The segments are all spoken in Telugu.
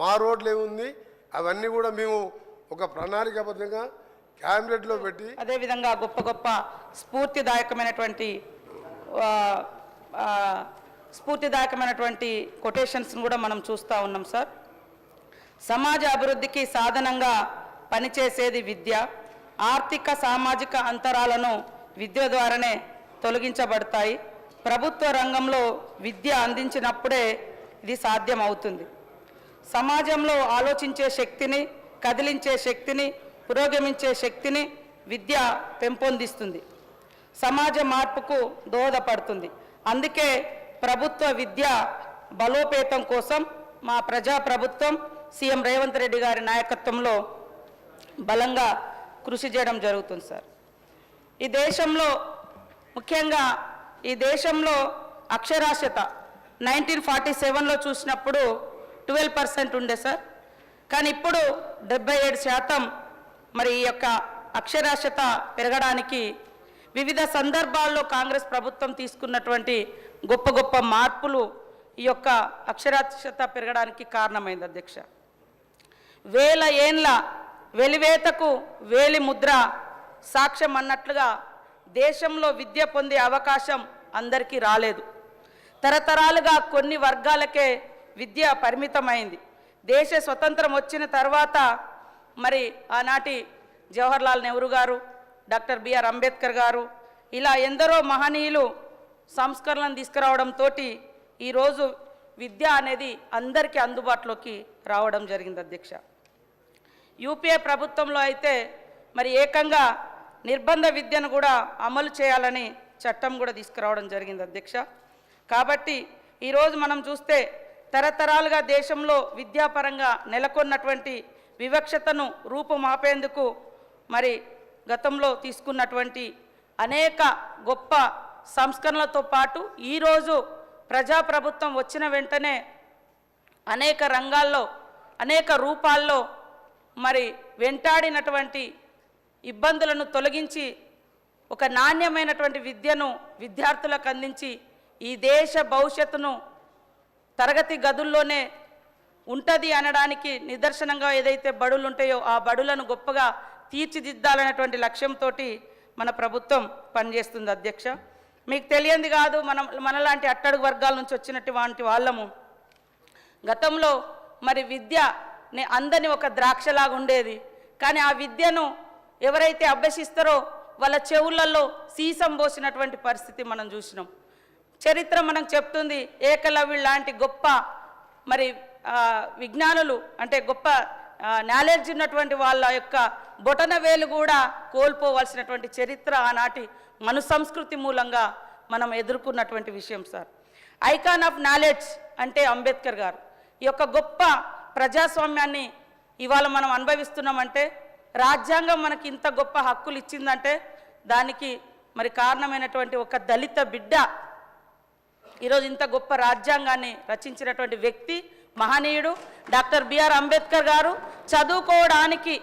మా రోడ్లు ఏముంది అవన్నీ కూడా మేము ఒక ప్రణాళికాబద్ధంగా క్యాబినెట్లో పెట్టి అదేవిధంగా గొప్ప గొప్ప స్ఫూర్తిదాయకమైనటువంటి కొటేషన్స్ను కూడా మనం చూస్తూ ఉన్నాం సార్. సమాజ అభివృద్ధికి సాధనంగా పనిచేసేది విద్య. ఆర్థిక సామాజిక అంతరాలను విద్య ద్వారానే తొలగించబడతాయి. ప్రభుత్వ రంగంలో విద్య అందించినప్పుడే ఇది సాధ్యం అవుతుంది. సమాజంలో ఆలోచించే శక్తిని, కదిలించే శక్తిని, పురోగమించే శక్తిని విద్య పెంపొందిస్తుంది. సమాజ మార్పుకు దోహదపడుతుంది. అందుకే ప్రభుత్వ విద్య బలోపేతం కోసం మా ప్రజాప్రభుత్వం సీఎం రేవంత్ రెడ్డి గారి నాయకత్వంలో బలంగా కృషి చేయడం జరుగుతుంది సార్. ఈ దేశంలో ముఖ్యంగా ఈ దేశంలో అక్షరాస్యత 1947లో చూసినప్పుడు 12% ఉండే సార్. కానీ ఇప్పుడు 77% మరి ఈ యొక్క అక్షరాస్యత పెరగడానికి వివిధ సందర్భాల్లో కాంగ్రెస్ ప్రభుత్వం తీసుకున్నటువంటి గొప్ప గొప్ప మార్పులు ఈ యొక్క అక్షరాస్యత పెరగడానికి కారణమైంది అధ్యక్ష. వేల ఏండ్ల వెలివేతకు వేలి ముద్ర సాక్ష్యం అన్నట్లుగా దేశంలో విద్య పొందే అవకాశం అందరికీ రాలేదు. తరతరాలుగా కొన్ని వర్గాలకే విద్య పరిమితమైంది. దేశ స్వతంత్రం వచ్చిన తర్వాత మరి ఆనాటి జవహర్లాల్ నెహ్రూ గారు, డాక్టర్ బిఆర్ అంబేద్కర్ గారు ఇలా ఎందరో మహనీయులు సంస్కరణలను తీసుకురావడంతో ఈరోజు విద్య అనేది అందరికీ అందుబాటులోకి రావడం జరిగింది అధ్యక్ష. యూపీఏ ప్రభుత్వంలో అయితే మరి ఏకంగా నిర్బంధ విద్యను కూడా అమలు చేయాలని చట్టం కూడా తీసుకురావడం జరిగింది అధ్యక్ష. కాబట్టి ఈరోజు మనం చూస్తే తరతరాలుగా దేశంలో విద్యాపరంగా నెలకొన్నటువంటి వివక్షతను రూపుమాపేందుకు మరి గతంలో తీసుకున్నటువంటి అనేక గొప్ప సంస్కరణలతో పాటు ఈరోజు ప్రజాప్రభుత్వం వచ్చిన వెంటనే అనేక రంగాల్లో అనేక రూపాల్లో మరి వెంటాడినటువంటి ఇబ్బందులను తొలగించి ఒక నాణ్యమైనటువంటి విద్యను విద్యార్థులకు అందించి ఈ దేశ భవిష్యత్తును తరగతి గదుల్లోనే ఉంటుంది అనడానికి నిదర్శనంగా ఏదైతే బడులు ఉంటాయో ఆ బడులను గొప్పగా తీర్చిదిద్దాలనేటువంటి లక్ష్యంతో మన ప్రభుత్వం పనిచేస్తుంది అధ్యక్ష. మీకు తెలియంది కాదు, మనలాంటి అట్టడుగు వర్గాల నుంచి వచ్చినటువంటి వాళ్ళము గతంలో మరి విద్యని అందని ఒక ద్రాక్షలాగా ఉండేది. కానీ ఆ విద్యను ఎవరైతే అభ్యసిస్తారో వాళ్ళ చెవులలో సీసం పోసినటువంటి పరిస్థితి మనం చూసినాం. చరిత్ర మనం చెప్తుంది, ఏకలవ్యుడు లాంటి గొప్ప మరి విజ్ఞానులు అంటే గొప్ప నాలెడ్జ్ ఉన్నటువంటి వాళ్ళ యొక్క బొటన వేలు కూడా కోల్పోవలసినటువంటి చరిత్ర ఆనాటి మను సంస్కృతి మూలంగా మనం ఎదుర్కొన్నటువంటి విషయం సార్. ఐకాన్ ఆఫ్ నాలెడ్జ్ అంటే అంబేద్కర్ గారు. ఈ యొక్క గొప్ప ప్రజాస్వామ్యాన్ని ఇవాళ మనం అనుభవిస్తున్నామంటే, రాజ్యాంగం మనకి ఇంత గొప్ప హక్కులు ఇచ్చిందంటే దానికి మరి కారణమైనటువంటి ఒక దళిత బిడ్డ ఈరోజు ఇంత గొప్ప రాజ్యాంగాన్ని రచించినటువంటి వ్యక్తి మహనీయుడు డాక్టర్ బిఆర్ అంబేద్కర్ గారు. చదువుకోవడానికి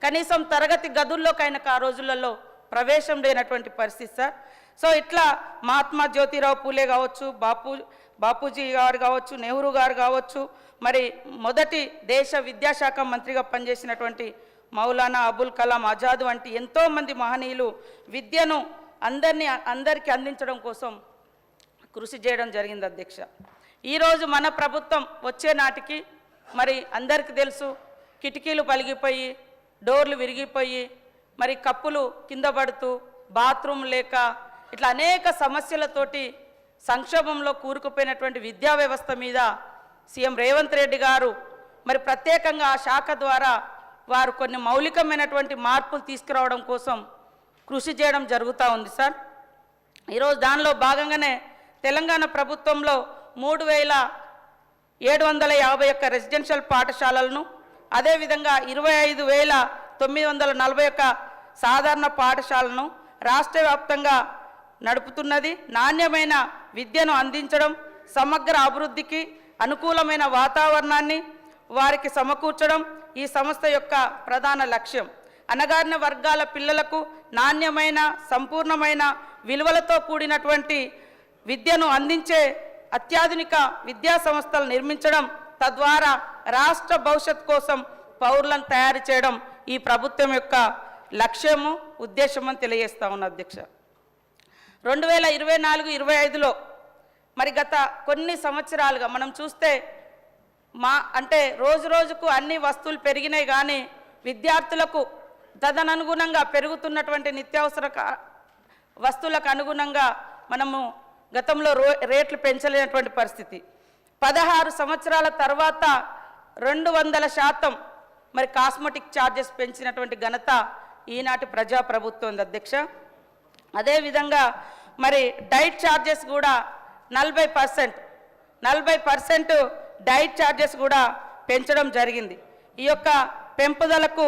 కనీసం తరగతి గదుల్లోకైనా ఆ రోజులలో ప్రవేశం లేనటువంటి పరిస్థితి సార్. సో ఇట్లా మహాత్మా జ్యోతిరావు పూలే కావచ్చు, బాపూజీ గారు కావచ్చు, నెహ్రూ గారు కావచ్చు, మరి మొదటి దేశ విద్యాశాఖ మంత్రిగా పనిచేసినటువంటి మౌలానా అబుల్ కలాం ఆజాద్ వంటి ఎంతోమంది మహనీయులు విద్యను అందరికీ అందించడం కోసం కృషి చేయడం జరిగింది అధ్యక్ష. ఈరోజు మన ప్రభుత్వం వచ్చే నాటికి మరి అందరికీ తెలుసు, కిటికీలు పలిగిపోయి, డోర్లు విరిగిపోయి, మరి కప్పులు కింద పడుతూ, బాత్రూమ్ లేక ఇట్లా అనేక సమస్యలతోటి సంక్షోభంలో కూరుకుపోయినటువంటి విద్యా వ్యవస్థ మీద సీఎం రేవంత్ రెడ్డి గారు మరి ప్రత్యేకంగా ఆ శాఖ ద్వారా వారు కొన్ని మౌలికమైనటువంటి మార్పులు తీసుకురావడం కోసం కృషి చేయడం జరుగుతూ ఉంది సార్. ఈరోజు దానిలో భాగంగానే తెలంగాణ ప్రభుత్వంలో 3751 రెసిడెన్షియల్ పాఠశాలలను, అదేవిధంగా 25,941 సాధారణ పాఠశాలను రాష్ట్ర వ్యాప్తంగా నడుపుతున్నది. నాణ్యమైన విద్యను అందించడం, సమగ్ర అభివృద్ధికి అనుకూలమైన వాతావరణాన్ని వారికి సమకూర్చడం ఈ సంస్థ యొక్క ప్రధాన లక్ష్యం. అణగారిన వర్గాల పిల్లలకు నాణ్యమైన సంపూర్ణమైన విలువలతో కూడినటువంటి విద్యను అందించే అత్యాధునిక విద్యా సంస్థలు నిర్మించడం, తద్వారా రాష్ట్ర భవిష్యత్ కోసం పౌరులను తయారు చేయడం ఈ ప్రభుత్వం యొక్క లక్ష్యము ఉద్దేశము అని తెలియజేస్తా ఉన్నా అధ్యక్ష. 2024-25లో మరి గత కొన్ని సంవత్సరాలుగా మనం చూస్తే అంటే రోజు రోజుకు అన్ని వస్తువులు పెరిగినాయి, కానీ విద్యార్థులకు తదనుగుణంగా పెరుగుతున్నటువంటి నిత్యావసర వస్తువులకు అనుగుణంగా మనము గతంలో రేట్లు పెంచలేనటువంటి పరిస్థితి. 16 సంవత్సరాల తర్వాత 200% మరి కాస్మెటిక్ ఛార్జెస్ పెంచినటువంటి ఘనత ఈనాటి ప్రజాప్రభుత్వం అధ్యక్ష. అదేవిధంగా మరి డైట్ ఛార్జెస్ కూడా 40% డైట్ ఛార్జెస్ కూడా పెంచడం జరిగింది. ఈ యొక్క పెంపుదలకు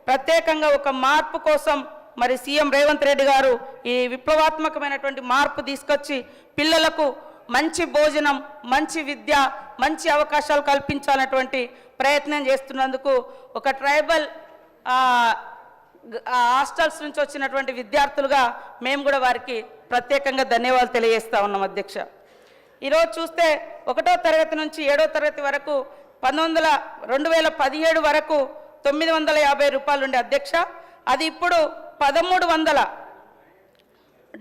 ప్రత్యేకంగా ఒక మార్పు కోసం మరి సీఎం రేవంత్ రెడ్డి గారు ఈ విప్లవాత్మకమైనటువంటి మార్పు తీసుకొచ్చి పిల్లలకు మంచి భోజనం, మంచి విద్య, మంచి అవకాశాలు కల్పించాలన్నటువంటి ప్రయత్నం చేస్తున్నందుకు ఒక ట్రైబల్ హాస్టల్స్ నుంచి వచ్చినటువంటి విద్యార్థులుగా మేము కూడా వారికి ప్రత్యేకంగా ధన్యవాదాలు తెలియజేస్తా ఉన్నాం అధ్యక్ష. ఈరోజు చూస్తే 1వ తరగతి నుంచి 7వ తరగతి వరకు 2017 వరకు 950 రూపాయలు ఉండే అధ్యక్ష. అది ఇప్పుడు 1300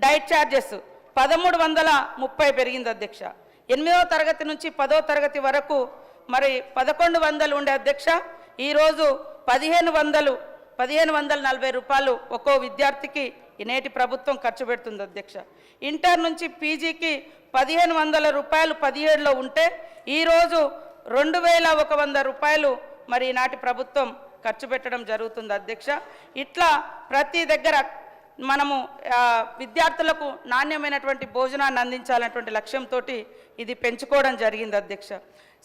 డైట్ ఛార్జెస్ 1330 పెరిగింది అధ్యక్ష. 8వ తరగతి నుంచి 10వ తరగతి వరకు మరి 1100 ఉండే అధ్యక్ష. ఈరోజు 1540 రూపాయలు ఒక్కో విద్యార్థికి నేటి ప్రభుత్వం ఖర్చు పెడుతుంది అధ్యక్ష. ఇంటర్ నుంచి పీజీకి 1500 రూపాయలు 17లో ఉంటే ఈరోజు 2100 రూపాయలు మరి ఈనాటి ప్రభుత్వం ఖర్చు పెట్టడం జరుగుతుంది అధ్యక్ష. ఇట్లా ప్రతి దగ్గర మనము విద్యార్థులకు నాణ్యమైనటువంటి భోజనాన్ని అందించాలనేటువంటి లక్ష్యంతో ఇది పెంచుకోవడం జరిగింది అధ్యక్ష.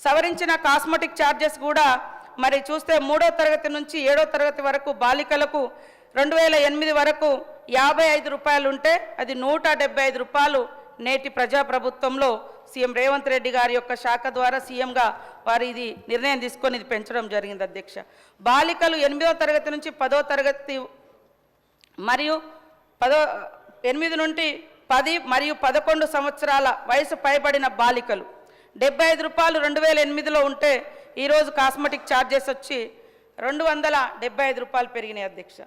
సవరించిన కాస్మెటిక్ ఛార్జెస్ కూడా మరి చూస్తే 3వ తరగతి నుంచి 7వ తరగతి వరకు బాలికలకు 2008 వరకు 55 రూపాయలు ఉంటే అది 175 రూపాయలు నేటి ప్రజాప్రభుత్వంలో సీఎం రేవంత్ రెడ్డి గారి యొక్క శాఖ ద్వారా సీఎంగా వారు ఇది నిర్ణయం తీసుకొని ఇది పెంచడం జరిగింది అధ్యక్ష. బాలికలు 8వ తరగతి నుంచి 10వ తరగతి మరియు 8 నుండి 10 మరియు 11 సంవత్సరాల వయసు పైబడిన బాలికలు 75 రూపాయలు 2008లో ఉంటే ఈరోజు కాస్మెటిక్ ఛార్జెస్ వచ్చి 275 రూపాయలు పెరిగినాయి అధ్యక్ష.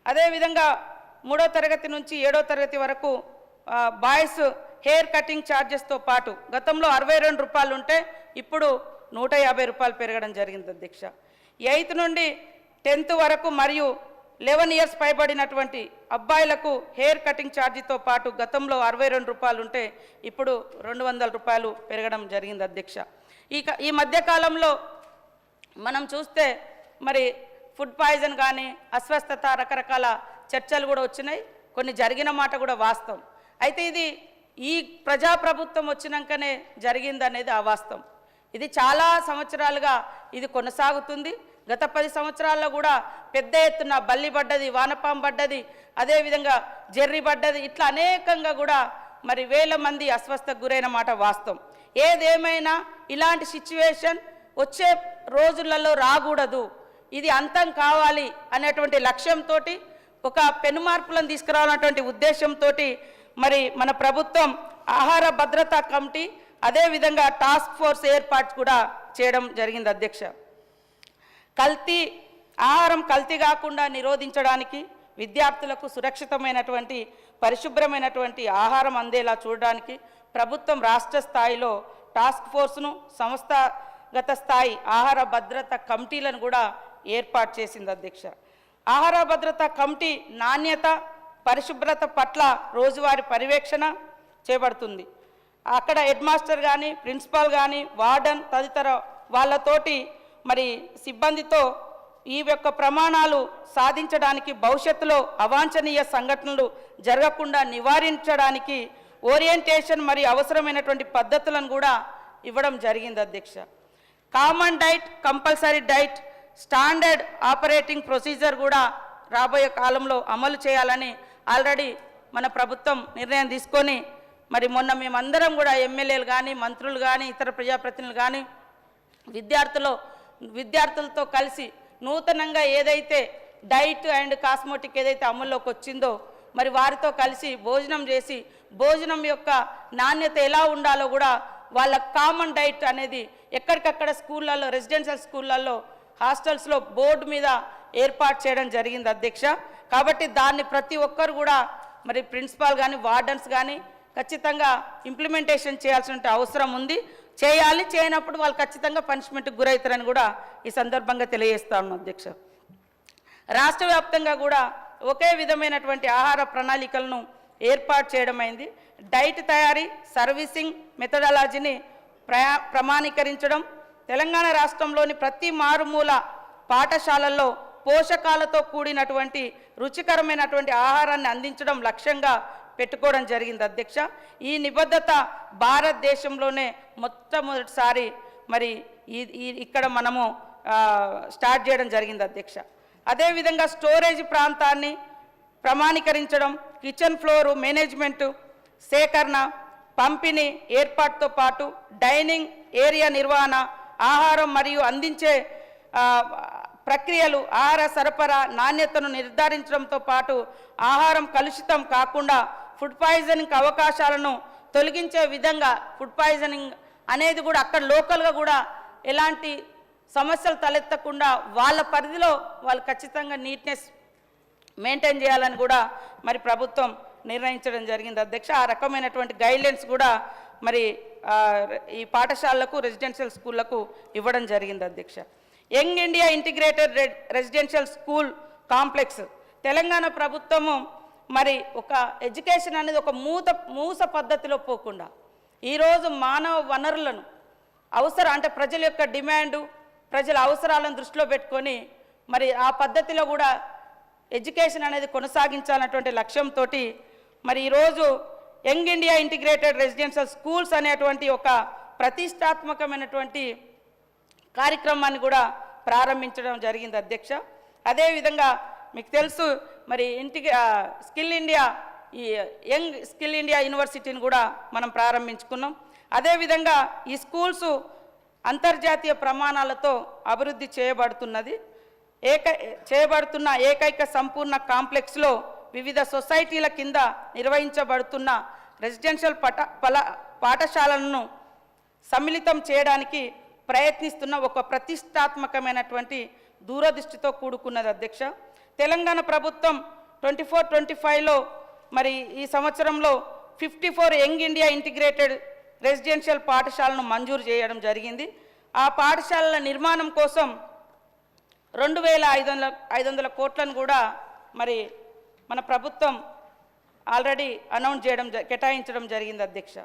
అదేవిధంగా 3వ తరగతి నుంచి 7వ తరగతి వరకు బాయ్స్ హెయిర్ కటింగ్ ఛార్జెస్తో పాటు గతంలో 62 రూపాయలు ఉంటే ఇప్పుడు 150 రూపాయలు పెరగడం జరిగింది అధ్యక్ష. 8th నుండి 10th వరకు మరియు 11 ఇయర్స్ పైబడినటువంటి అబ్బాయిలకు హెయిర్ కటింగ్ ఛార్జీతో పాటు గతంలో 62 రూపాయలు ఉంటే ఇప్పుడు 200 రూపాయలు పెరగడం జరిగింది అధ్యక్ష. ఈ మధ్యకాలంలో మనం చూస్తే మరి ఫుడ్ పాయిజన్ కానీ అస్వస్థత రకరకాల చర్చలు కూడా వచ్చినాయి, కొన్ని జరిగిన మాట కూడా వాస్తవం. అయితే ఇది ఈ ప్రజాప్రభుత్వం వచ్చినాకనే జరిగిందనేది అవాస్తవం. ఇది చాలా సంవత్సరాలుగా ఇది కొనసాగుతుంది. గత 10 సంవత్సరాల్లో కూడా పెద్ద ఎత్తున బల్లి పడ్డది, వానపాం పడ్డది, అదేవిధంగా జెర్రీ పడ్డది, ఇట్లా అనేకంగా కూడా మరి వేల మంది అస్వస్థకు గురైన మాట వాస్తవం. ఏదేమైనా ఇలాంటి సిచ్యువేషన్ వచ్చే రోజులలో రాకూడదు, ఇది అంతం కావాలి అనేటువంటి లక్ష్యంతో ఒక పెను మార్పులను తీసుకురావాలన్నటువంటి ఉద్దేశంతో మరి మన ప్రభుత్వం ఆహార భద్రతా కమిటీ అదేవిధంగా టాస్క్ ఫోర్స్ ఏర్పాటు కూడా చేయడం జరిగింది అధ్యక్ష. ఆహారం కల్తీ కాకుండా నిరోధించడానికి, విద్యార్థులకు సురక్షితమైనటువంటి పరిశుభ్రమైనటువంటి ఆహారం అందేలా చూడడానికి ప్రభుత్వం రాష్ట్ర స్థాయిలో టాస్క్ ఫోర్స్ను, సంస్థాగత స్థాయి ఆహార భద్రత కమిటీలను కూడా ఏర్పాటు చేసింది అధ్యక్ష. ఆహార భద్రత కమిటీ నాణ్యత, పరిశుభ్రత పట్ల రోజువారీ పర్యవేక్షణ చేపడుతుంది. అక్కడ హెడ్ మాస్టర్ కానీ, ప్రిన్సిపాల్ కానీ, వార్డన్ తదితర వాళ్ళతోటి మరి సిబ్బందితో ఈ యొక్క ప్రమాణాలు సాధించడానికి, భవిష్యత్తులో అవాంఛనీయ సంఘటనలు జరగకుండా నివారించడానికి ఓరియంటేషన్ మరియు అవసరమైనటువంటి పద్ధతులను కూడా ఇవ్వడం జరిగింది అధ్యక్ష. Common diet, compulsory diet, standard operating procedure కూడా రాబోయే కాలంలో అమలు చేయాలని ఆల్రెడీ మన ప్రభుత్వం నిర్ణయం తీసుకొని మరి మొన్న మేమందరం కూడా ఎమ్మెల్యేలు కానీ, మంత్రులు కానీ, ఇతర ప్రజాప్రతినిధులు కానీ విద్యార్థులతో కలిసి నూతనంగా ఏదైతే డైట్ అండ్ కాస్మెటిక్ ఏదైతే అమల్లోకి వచ్చిందో మరి వారితో కలిసి భోజనం చేసి భోజనం యొక్క నాణ్యత ఎలా ఉండాలో కూడా వాళ్ళ కామన్ డైట్ అనేది ఎక్కడికక్కడ స్కూళ్ళల్లో రెసిడెన్షియల్ స్కూళ్ళల్లో హాస్టల్స్లో బోర్డు మీద ఏర్పాటు చేయడం జరిగింది అధ్యక్ష. కాబట్టి దాన్ని ప్రతి ఒక్కరు కూడా మరి ప్రిన్సిపాల్ కానీ వార్డన్స్ కానీ ఖచ్చితంగా ఇంప్లిమెంటేషన్ చేయాల్సిన అవసరం ఉంది. చేయాలి, చేయనప్పుడు వాళ్ళు ఖచ్చితంగా పనిష్మెంట్కి గురవుతారని కూడా ఈ సందర్భంగా తెలియజేస్తా ఉన్నాం అధ్యక్ష. రాష్ట్ర వ్యాప్తంగా కూడా ఒకే విధమైనటువంటి ఆహార ప్రణాళికలను ఏర్పాటు చేయడమైంది. డైట్ తయారీ, సర్వీసింగ్ మెథడాలజీని ప్రమాణీకరించడం, తెలంగాణ రాష్ట్రంలోని ప్రతి మారుమూల పాఠశాలల్లో పోషకాలతో కూడినటువంటి రుచికరమైనటువంటి ఆహారాన్ని అందించడం లక్ష్యంగా పెట్టుకోవడం జరిగింది అధ్యక్ష. ఈ నిబద్ధత భారతదేశంలోనే మొట్టమొదటిసారి మరి ఇక్కడ మనము స్టార్ట్ చేయడం జరిగింది అధ్యక్ష. అదేవిధంగా స్టోరేజ్ ప్రాంతాన్ని ప్రమాణీకరించడం, కిచెన్ ఫ్లోరు మేనేజ్మెంటు, సేకరణ, పంపిణీ ఏర్పాటుతో పాటు డైనింగ్ ఏరియా నిర్వహణ, ఆహారం మరియు అందించే ప్రక్రియలు, ఆహార సరఫరా నాణ్యతను నిర్ధారించడంతో పాటు ఆహారం కలుషితం కాకుండా ఫుడ్ పాయిజనింగ్ అవకాశాలను తొలగించే విధంగా ఫుడ్ పాయిజనింగ్ అనేది కూడా అక్కడ లోకల్గా కూడా ఎలాంటి సమస్యలు తలెత్తకుండా వాళ్ళ పరిధిలో వాళ్ళు ఖచ్చితంగా నీట్నెస్ మెయింటైన్ చేయాలని కూడా మరి ప్రభుత్వం నిర్ణయించడం జరిగింది అధ్యక్ష. ఆ రకమైనటువంటి గైడ్లైన్స్ కూడా మరి ఈ పాఠశాలలకు రెసిడెన్షియల్ స్కూళ్లకు ఇవ్వడం జరిగింది అధ్యక్ష. Young India integrated residential school complex Telangana ప్రభుత్వము మరి ఒక ఎడ్యుకేషన్ అనేది ఒక మూస పద్ధతిలో పోకుండా ఈరోజు మానవ వనరులను అంటే ప్రజల యొక్క డిమాండు, ప్రజల అవసరాలను దృష్టిలో పెట్టుకొని మరి ఆ పద్ధతిలో కూడా ఎడ్యుకేషన్ అనేది కొనసాగించాలన్నటువంటి లక్ష్యంతో మరి ఈరోజు young India integrated residential schools అనేటువంటి ఒక ప్రతిష్టాత్మకమైనటువంటి కార్యక్రమాన్ని కూడా ప్రారంభించడం జరిగింది అధ్యక్ష. అదేవిధంగా మీకు తెలుసు మరి స్కిల్ ఇండియా, ఈ యంగ్ స్కిల్ ఇండియా యూనివర్సిటీని కూడా మనం ప్రారంభించుకున్నాం. అదేవిధంగా ఈ స్కూల్స్ అంతర్జాతీయ ప్రమాణాలతో అభివృద్ధి చేయబడుతున్న ఏకైక సంపూర్ణ కాంప్లెక్స్లో వివిధ సొసైటీల కింద నిర్వహించబడుతున్న రెసిడెన్షియల్ పాఠశాలలను సమ్మిళితం చేయడానికి ప్రయత్నిస్తున్న ఒక ప్రతిష్టాత్మకమైనటువంటి దూరదృష్టితో కూడుకున్నది అధ్యక్ష. తెలంగాణ ప్రభుత్వం 24-25లో మరి ఈ సంవత్సరంలో 54 యంగ్ ఇండియా ఇంటిగ్రేటెడ్ రెసిడెన్షియల్ పాఠశాలను మంజూరు చేయడం జరిగింది. ఆ పాఠశాలల నిర్మాణం కోసం 2,500 కోట్లను కూడా మరి మన ప్రభుత్వం ఆల్రెడీ కేటాయించడం జరిగింది అధ్యక్ష.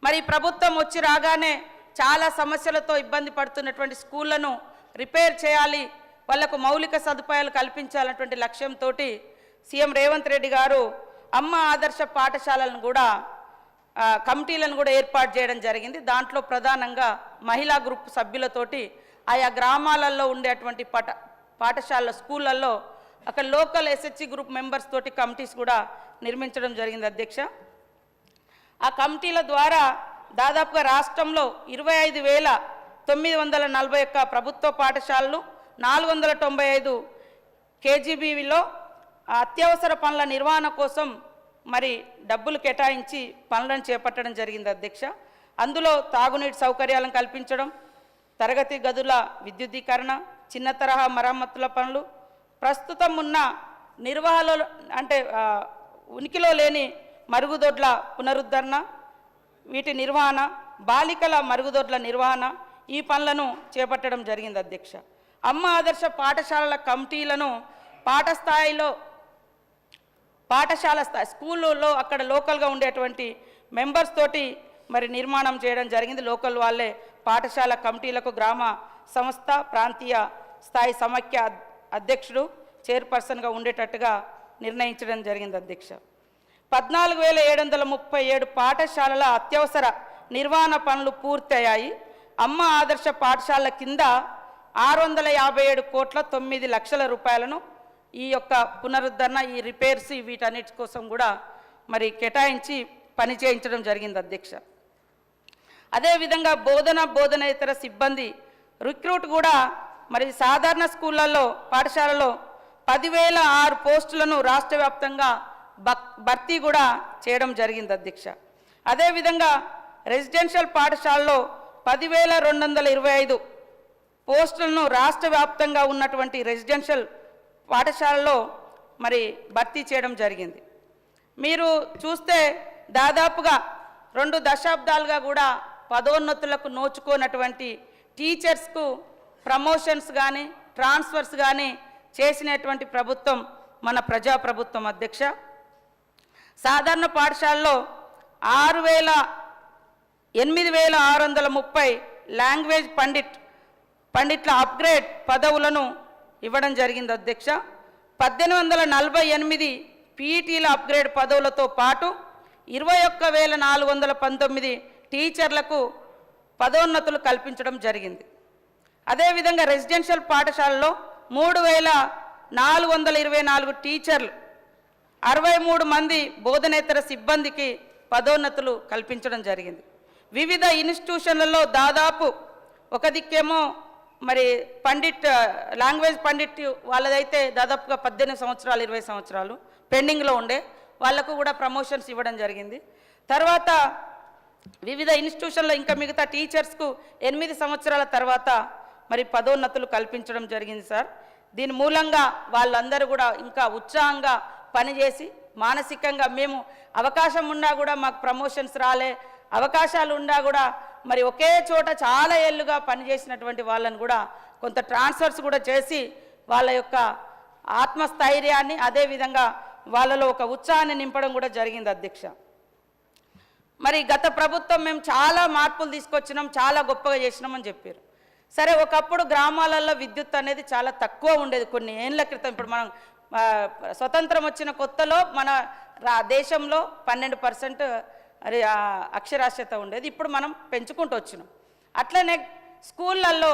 మరి ప్రభుత్వం వచ్చి రాగానే చాలా సమస్యలతో ఇబ్బంది పడుతున్నటువంటి స్కూళ్లను రిపేర్ చేయాలి, వాళ్లకు మౌలిక సదుపాయాలు కల్పించాలన్నటువంటి లక్ష్యంతో సీఎం రేవంత్ రెడ్డి గారు అమ్మ ఆదర్శ పాఠశాలను కూడా కమిటీలను కూడా ఏర్పాటు చేయడం జరిగింది. దాంట్లో ప్రధానంగా మహిళా గ్రూప్ సభ్యులతోటి ఆయా గ్రామాలలో ఉండేటువంటి పాఠశాల స్కూళ్ళల్లో అక్కడ లోకల్ ఎస్హెచ్సి గ్రూప్ మెంబర్స్ తోటి కమిటీస్ కూడా నిర్మించడం జరిగింది అధ్యక్ష. ఆ కమిటీల ద్వారా దాదాపుగా రాష్ట్రంలో 25,941 ప్రభుత్వ పాఠశాలలు, 495 కేజీబీలో అత్యవసర పనుల నిర్వహణ కోసం మరి డబ్బులు కేటాయించి పనులను చేపట్టడం జరిగింది అధ్యక్ష. అందులో తాగునీటి సౌకర్యాలను కల్పించడం, తరగతి గదుల విద్యుద్దీకరణ, చిన్న తరహా మరమ్మతుల పనులు, ప్రస్తుతం ఉన్న నిర్వహణలో ఉనికిలో లేని మరుగుదొడ్ల పునరుద్ధరణ, వీటి నిర్వహణ, బాలికల మరుగుదొడ్ల నిర్వహణ, ఈ పనులను చేపట్టడం జరిగింది అధ్యక్ష. అమ్మ ఆదర్శ పాఠశాలల కమిటీలను పాఠశాల స్థాయి స్కూళ్ళలో అక్కడ లోకల్గా ఉండేటువంటి మెంబర్స్ తోటి మరి నిర్మాణం చేయడం జరిగింది. లోకల్ వాళ్ళే పాఠశాల కమిటీలకు గ్రామ సంస్థ ప్రాంతీయ స్థాయి సమాఖ్య అధ్యక్షుడు చైర్పర్సన్గా ఉండేటట్టుగా నిర్ణయించడం జరిగింది అధ్యక్ష. 14,737 పాఠశాలల అత్యవసర నిర్వహణ పనులు పూర్తయ్యాయి. అమ్మ ఆదర్శ పాఠశాలల కింద 657,9,00,000 రూపాయలను ఈ యొక్క పునరుద్ధరణ, ఈ రిపేర్స్, వీటన్నిటి కోసం కూడా మరి కేటాయించి పని చేయించడం జరిగింది అధ్యక్ష. అదేవిధంగా బోధనేతర సిబ్బంది రిక్రూట్ కూడా మరి సాధారణ స్కూళ్ళల్లో పాఠశాలలో 10,006 పోస్టులను రాష్ట్ర వ్యాప్తంగా భర్తీ కూడా చేయడం జరిగింది అధ్యక్ష. అదేవిధంగా రెసిడెన్షియల్ పాఠశాలలో 10,225 పోస్టులను రాష్ట్ర వ్యాప్తంగా ఉన్నటువంటి రెసిడెన్షియల్ పాఠశాలలో మరి భర్తీ చేయడం జరిగింది. మీరు చూస్తే దాదాపుగా 2 దశాబ్దాలుగా కూడా పదోన్నతులకు నోచుకోనటువంటి టీచర్స్కు ప్రమోషన్స్ కానీ ట్రాన్స్ఫర్స్ కానీ చేసినటువంటి ప్రభుత్వం మన ప్రజాప్రభుత్వం అధ్యక్ష. సాధారణ పాఠశాలలో 8,630 లాంగ్వేజ్ పండిట్ల అప్గ్రేడ్ పదవులను ఇవ్వడం జరిగింది అధ్యక్ష. 1848 పీఈటీల అప్గ్రేడ్ పదవులతో పాటు 21,419 టీచర్లకు పదోన్నతులు కల్పించడం జరిగింది. అదేవిధంగా రెసిడెన్షియల్ పాఠశాలలో 3,424 టీచర్లు, 63 మంది బోధనేతర సిబ్బందికి పదోన్నతులు కల్పించడం జరిగింది. వివిధ ఇన్స్టిట్యూషన్లలో దాదాపు ఒక దిక్కేమో మరి లాంగ్వేజ్ పండిట్ వాళ్ళదైతే దాదాపుగా 18 సంవత్సరాలు 20 సంవత్సరాలు పెండింగ్లో ఉండే వాళ్ళకు కూడా ప్రమోషన్స్ ఇవ్వడం జరిగింది. తర్వాత వివిధ ఇన్స్టిట్యూషన్లో ఇంకా మిగతా టీచర్స్కు 8 సంవత్సరాల తర్వాత మరి పదోన్నతులు కల్పించడం జరిగింది సార్. దీని మూలంగా వాళ్ళందరూ కూడా ఇంకా ఉత్సాహంగా పనిచేసి మానసికంగా మేము అవకాశం ఉన్నా కూడా మాకు ప్రమోషన్స్ రాలే, అవకాశాలు ఉన్నా కూడా మరి ఒకే చోట చాలా ఏళ్ళుగా పనిచేసినటువంటి వాళ్ళని కూడా కొంత ట్రాన్స్ఫర్స్ కూడా చేసి వాళ్ళ యొక్క ఆత్మస్థైర్యాన్ని అదేవిధంగా వాళ్ళలో ఒక ఉత్సాహాన్ని నింపడం కూడా జరిగింది అధ్యక్ష. మరి గత ప్రభుత్వం మేము చాలా మార్పులు తీసుకొచ్చినాం, చాలా గొప్పగా చేసినామని చెప్పారు. సరే, ఒకప్పుడు గ్రామాలలో విద్యుత్ అనేది చాలా తక్కువ ఉండేది కొన్ని ఏళ్ళ క్రితం. ఇప్పుడు మనం స్వతంత్రం వచ్చిన కొత్తలో మన దేశంలో 12% అక్షరాస్యత ఉండేది. ఇప్పుడు మనం పెంచుకుంటూ వచ్చినాం. అట్లనే స్కూళ్ళల్లో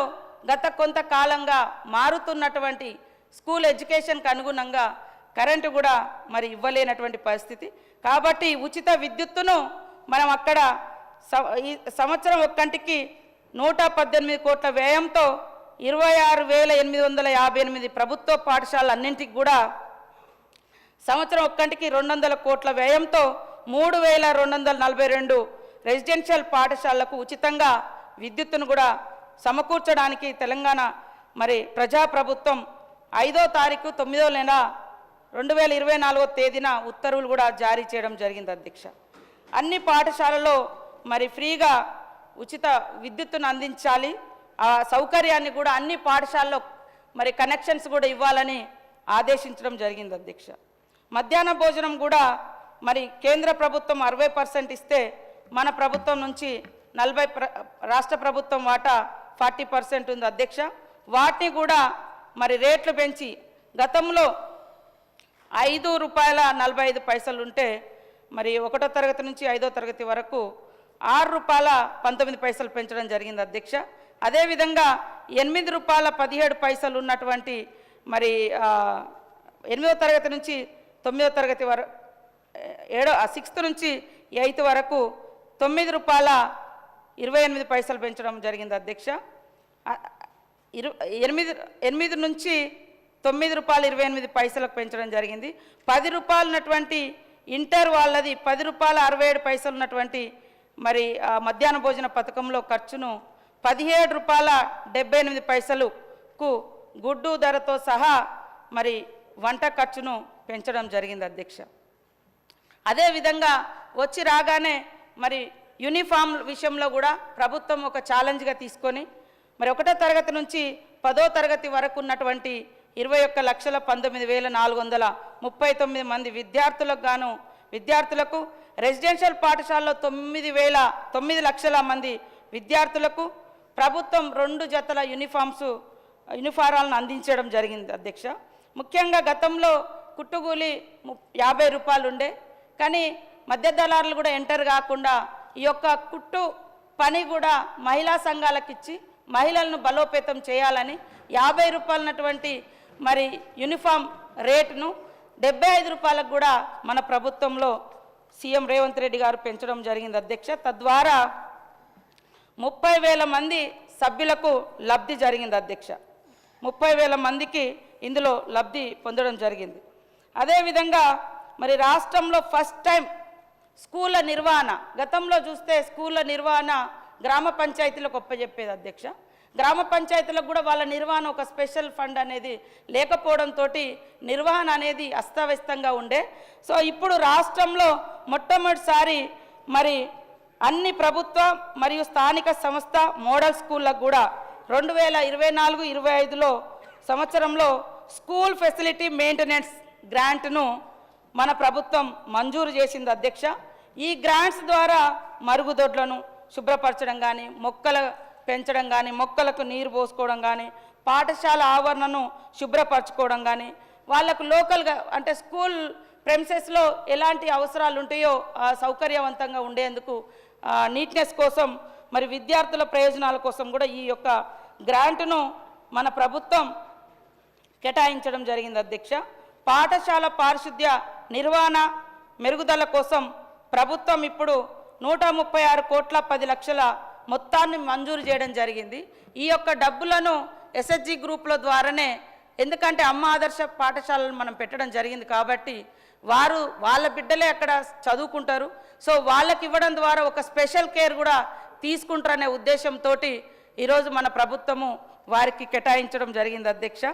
గత కొంతకాలంగా మారుతున్నటువంటి స్కూల్ ఎడ్యుకేషన్కి అనుగుణంగా కరెంటు కూడా మరి ఇవ్వలేనటువంటి పరిస్థితి. కాబట్టి ఉచిత విద్యుత్తును మనం అక్కడ ఈ సంవత్సరం ఒక్కంటికి 118 కోట్ల వ్యయంతో 26,858 ప్రభుత్వ పాఠశాలన్నింటికి కూడా సంవత్సరం ఒక్కంటికి 200 కోట్ల వ్యయంతో 3,242 రెసిడెన్షియల్ పాఠశాలలకు ఉచితంగా విద్యుత్తును కూడా సమకూర్చడానికి తెలంగాణ మరి ప్రజాప్రభుత్వం 5వ తారీఖు 9వ నెల 2024వ తేదీన ఉత్తర్వులు కూడా జారీ చేయడం జరిగింది అధ్యక్ష. అన్ని పాఠశాలలో మరి ఫ్రీగా ఉచిత విద్యుత్తును అందించాలి, ఆ సౌకర్యాన్ని కూడా అన్ని పాఠశాలలో మరి కనెక్షన్స్ కూడా ఇవ్వాలని ఆదేశించడం జరిగింది అధ్యక్ష. మధ్యాహ్న భోజనం కూడా మరి కేంద్ర ప్రభుత్వం 60% ఇస్తే మన ప్రభుత్వం నుంచి 40 రాష్ట్ర ప్రభుత్వం వాటా 40% ఉంది అధ్యక్ష. వాటిని కూడా మరి రేట్లు పెంచి గతంలో ₹5.45 ఉంటే మరి 1వ తరగతి నుంచి 5వ తరగతి వరకు ₹6.19 పెంచడం జరిగింది అధ్యక్ష. అదేవిధంగా ₹8.17 ఉన్నటువంటి మరి 8వ తరగతి నుంచి 9వ తరగతి వరకు 6th నుంచి 8th వరకు ₹9.28 పెంచడం జరిగింది అధ్యక్ష. 8 నుంచి ₹9.28 పెంచడం జరిగింది. ₹10 ఉన్నటువంటి ఇంటర్ వాళ్ళది ₹10.67 ఉన్నటువంటి మరి మధ్యాహ్న భోజన పథకంలో ఖర్చును ₹17.78కు గుడ్డు ధరతో సహా మరి వంట ఖర్చును పెంచడం జరిగింది అధ్యక్ష. అదేవిధంగా వచ్చి రాగానే మరి యూనిఫామ్ విషయంలో కూడా ప్రభుత్వం ఒక ఛాలెంజ్గా తీసుకొని మరి 1వ తరగతి నుంచి 10వ తరగతి వరకు ఉన్నటువంటి 21,19,439 మంది విద్యార్థులకు రెసిడెన్షియల్ పాఠశాలలో 9 లక్షల మంది విద్యార్థులకు ప్రభుత్వం 2 జతల యూనిఫారాలను అందించడం జరిగింది అధ్యక్ష. ముఖ్యంగా గతంలో కుట్టుగూలి ₹50 ఉండే, కానీ మధ్య దళారులు కూడా ఎంటర్ కాకుండా ఈ యొక్క కుట్టు పని కూడా మహిళా సంఘాలకు ఇచ్చి మహిళలను బలోపేతం చేయాలని ₹50 ఉన్నటువంటి మరి యూనిఫామ్ రేటును ₹75 కూడా మన ప్రభుత్వంలో సీఎం రేవంత్ రెడ్డి గారు పెంచడం జరిగింది అధ్యక్ష. తద్వారా 30,000 మంది సభ్యులకు లబ్ధి జరిగింది అధ్యక్ష. 30,000 మందికి ఇందులో లబ్ధి పొందడం జరిగింది. అదేవిధంగా మరి రాష్ట్రంలో ఫస్ట్ టైం స్కూళ్ళ నిర్వహణ, గతంలో చూస్తే స్కూళ్ళ నిర్వహణ గ్రామ పంచాయతీలకు ఒప్పజెప్పేది అధ్యక్ష. గ్రామ పంచాయతీలకు కూడా వాళ్ళ నిర్వహణ ఒక స్పెషల్ ఫండ్ అనేది లేకపోవడంతో నిర్వహణ అనేది అస్తవ్యస్తంగా ఉండే. సో ఇప్పుడు రాష్ట్రంలో మొట్టమొదటిసారి మరి అన్ని ప్రభుత్వ మరియు స్థానిక సంస్థ మోడల్ స్కూళ్ళకు కూడా 2024-25లో సంవత్సరంలో స్కూల్ ఫెసిలిటీ మెయింటెనెన్స్ గ్రాంట్ను మన ప్రభుత్వం మంజూరు చేసింది అధ్యక్ష. ఈ గ్రాంట్స్ ద్వారా మరుగుదొడ్లను శుభ్రపరచడం కానీ, మొక్కలు పెంచడం కానీ, మొక్కలకు నీరు పోసుకోవడం కానీ, పాఠశాల ఆవరణను శుభ్రపరచుకోవడం కానీ, వాళ్ళకు లోకల్గా అంటే స్కూల్ ప్రెమిసెస్లో ఎలాంటి అవసరాలు ఉంటాయో సౌకర్యవంతంగా ఉండేందుకు నీట్నెస్ కోసం మరి విద్యార్థుల ప్రయోజనాల కోసం కూడా ఈ యొక్క గ్రాంట్ను మన ప్రభుత్వం కేటాయించడం జరిగింది అధ్యక్ష. పాఠశాల పారిశుద్ధ్య నిర్వహణ మెరుగుదల కోసం ప్రభుత్వం ఇప్పుడు 136 కోట్ల 10 లక్షల మొత్తాన్ని మంజూరు చేయడం జరిగింది. ఈ యొక్క డబ్బులను ఎస్హెచ్జి గ్రూపుల ద్వారానే, ఎందుకంటే అమ్మ ఆదర్శ పాఠశాలలు మనం పెట్టడం జరిగింది కాబట్టి వాళ్ళ బిడ్డలే అక్కడ చదువుకుంటారు. సో వాళ్ళకి ఇవ్వడం ద్వారా ఒక స్పెషల్ కేర్ కూడా తీసుకుంటారనే ఉద్దేశంతో ఈరోజు మన ప్రభుత్వము వారికి కేటాయించడం జరిగింది అధ్యక్ష.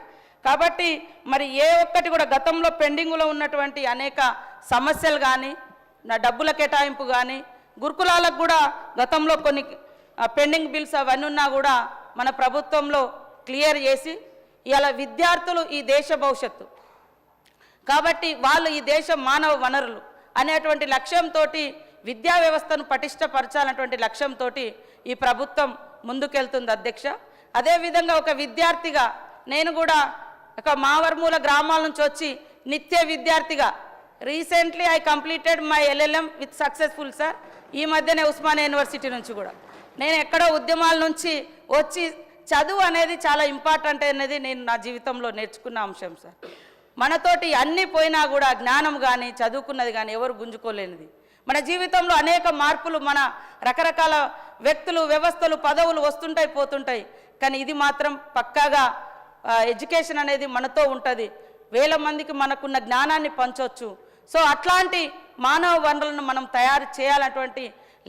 కాబట్టి మరి ఏ ఒక్కటి కూడా గతంలో పెండింగ్లో ఉన్నటువంటి అనేక సమస్యలు కానీ, డబ్బుల కేటాయింపు కానీ, గురుకులాలకు కూడా గతంలో కొన్ని పెండింగ్ బిల్స్ అవన్నీ ఉన్నా కూడా మన ప్రభుత్వంలో క్లియర్ చేసి ఇలా విద్యార్థులు ఈ దేశ భవిష్యత్తు కాబట్టి వాళ్ళు ఈ దేశ మానవ వనరులు అనేటువంటి లక్ష్యంతో విద్యా వ్యవస్థను పటిష్టపరచాలన్నటువంటి లక్ష్యంతో ఈ ప్రభుత్వం ముందుకెళ్తుంది అధ్యక్ష. అదేవిధంగా ఒక విద్యార్థిగా నేను కూడా ఒక మావర్మూల గ్రామాల నుంచి వచ్చి నిత్య విద్యార్థిగా recently I completed my LLM with successful sir. ఈ మధ్యనే ఉస్మానియా యూనివర్సిటీ నుంచి కూడా నేను ఎక్కడో ఉద్యమాల నుంచి వచ్చి చదువు అనేది చాలా ఇంపార్టెంట్ అనేది నేను నా జీవితంలో నేర్చుకున్న అంశం సార్. మనతోటి అన్నీ పోయినా కూడా జ్ఞానం కానీ చదువుకున్నది కానీ ఎవరు గుంజుకోలేనిది. మన జీవితంలో అనేక మార్పులు, మన రకరకాల వ్యక్తులు, వ్యవస్థలు, పదవులు వస్తుంటాయి పోతుంటాయి, కానీ ఇది మాత్రం పక్కాగా ఎడ్యుకేషన్ అనేది మనతో ఉంటుంది. వేల మందికి మనకున్న జ్ఞానాన్ని పంచవచ్చు. సో అట్లాంటి మానవ వనరులను మనం తయారు చేయాలన్నటువంటి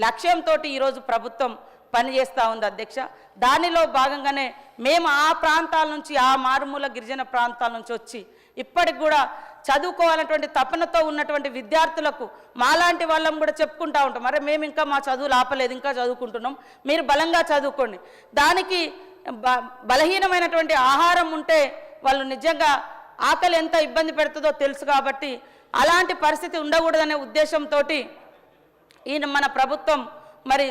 లక్ష్యంతో ఈరోజు ప్రభుత్వం పనిచేస్తూ ఉంది అధ్యక్ష. దానిలో భాగంగానే మేము ఆ ప్రాంతాల నుంచి, ఆ మారుమూల గిరిజన ప్రాంతాల నుంచి వచ్చి ఇప్పటికి కూడా చదువుకోవాలన్నటువంటి తపనతో ఉన్నటువంటి విద్యార్థులకు మాలాంటి వాళ్ళం కూడా చెప్పుకుంటూ ఉంటాం, అరే మేము ఇంకా మా చదువులు ఆపలేదు, ఇంకా చదువుకుంటున్నాం, మీరు బలంగా చదువుకోండి. దానికి బలహీనమైనటువంటి ఆహారం ఉంటే వాళ్ళు నిజంగా ఆకలి ఎంత ఇబ్బంది పెడుతుందో తెలుసు కాబట్టి అలాంటి పరిస్థితి ఉండకూడదనే ఉద్దేశంతో ఈయన మన ప్రభుత్వం మరి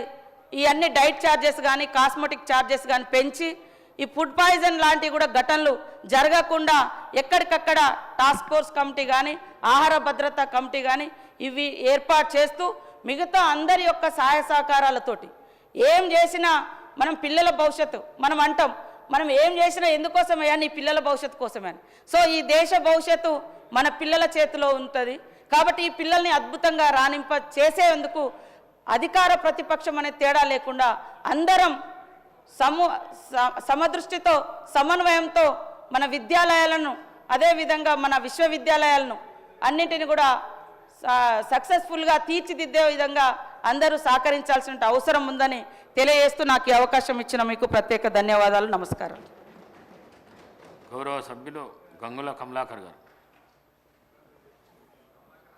ఈ అన్ని డైట్ ఛార్జెస్ కానీ, కాస్మెటిక్ ఛార్జెస్ కానీ పెంచి ఈ ఫుడ్ పాయిజన్ లాంటివి కూడా ఘటనలు జరగకుండా ఎక్కడికక్కడ టాస్క్ ఫోర్స్ కమిటీ కానీ, ఆహార భద్రతా కమిటీ కానీ ఇవి ఏర్పాటు చేస్తూ మిగతా అందరి యొక్క సహాయ సహకారాలతోటి ఏం చేసినా మనం పిల్లల భవిష్యత్తు మనం అంటాం, మనం ఏం చేసినా ఎందుకోసమయ్యా, నీ పిల్లల భవిష్యత్తు కోసమే. సో ఈ దేశ భవిష్యత్తు మన పిల్లల చేతిలో ఉంటుంది కాబట్టి ఈ పిల్లల్ని అద్భుతంగా రాణింప చేసేందుకు అధికార ప్రతిపక్షం అనే తేడా లేకుండా అందరం సమదృష్టితో, సమన్వయంతో మన విద్యాలయాలను, అదేవిధంగా మన విశ్వవిద్యాలయాలను అన్నింటిని కూడా సక్సెస్ఫుల్గా తీర్చిదిద్దే విధంగా అందరూ సహకరించాల్సిన అవసరం ఉందని తెలియజేస్తూ నాకు ఈ అవకాశం ఇచ్చిన మీకు ప్రత్యేక ధన్యవాదాలు. నమస్కారం. గౌరవ సభ్యులు గంగుల కమలాకర్ గారు.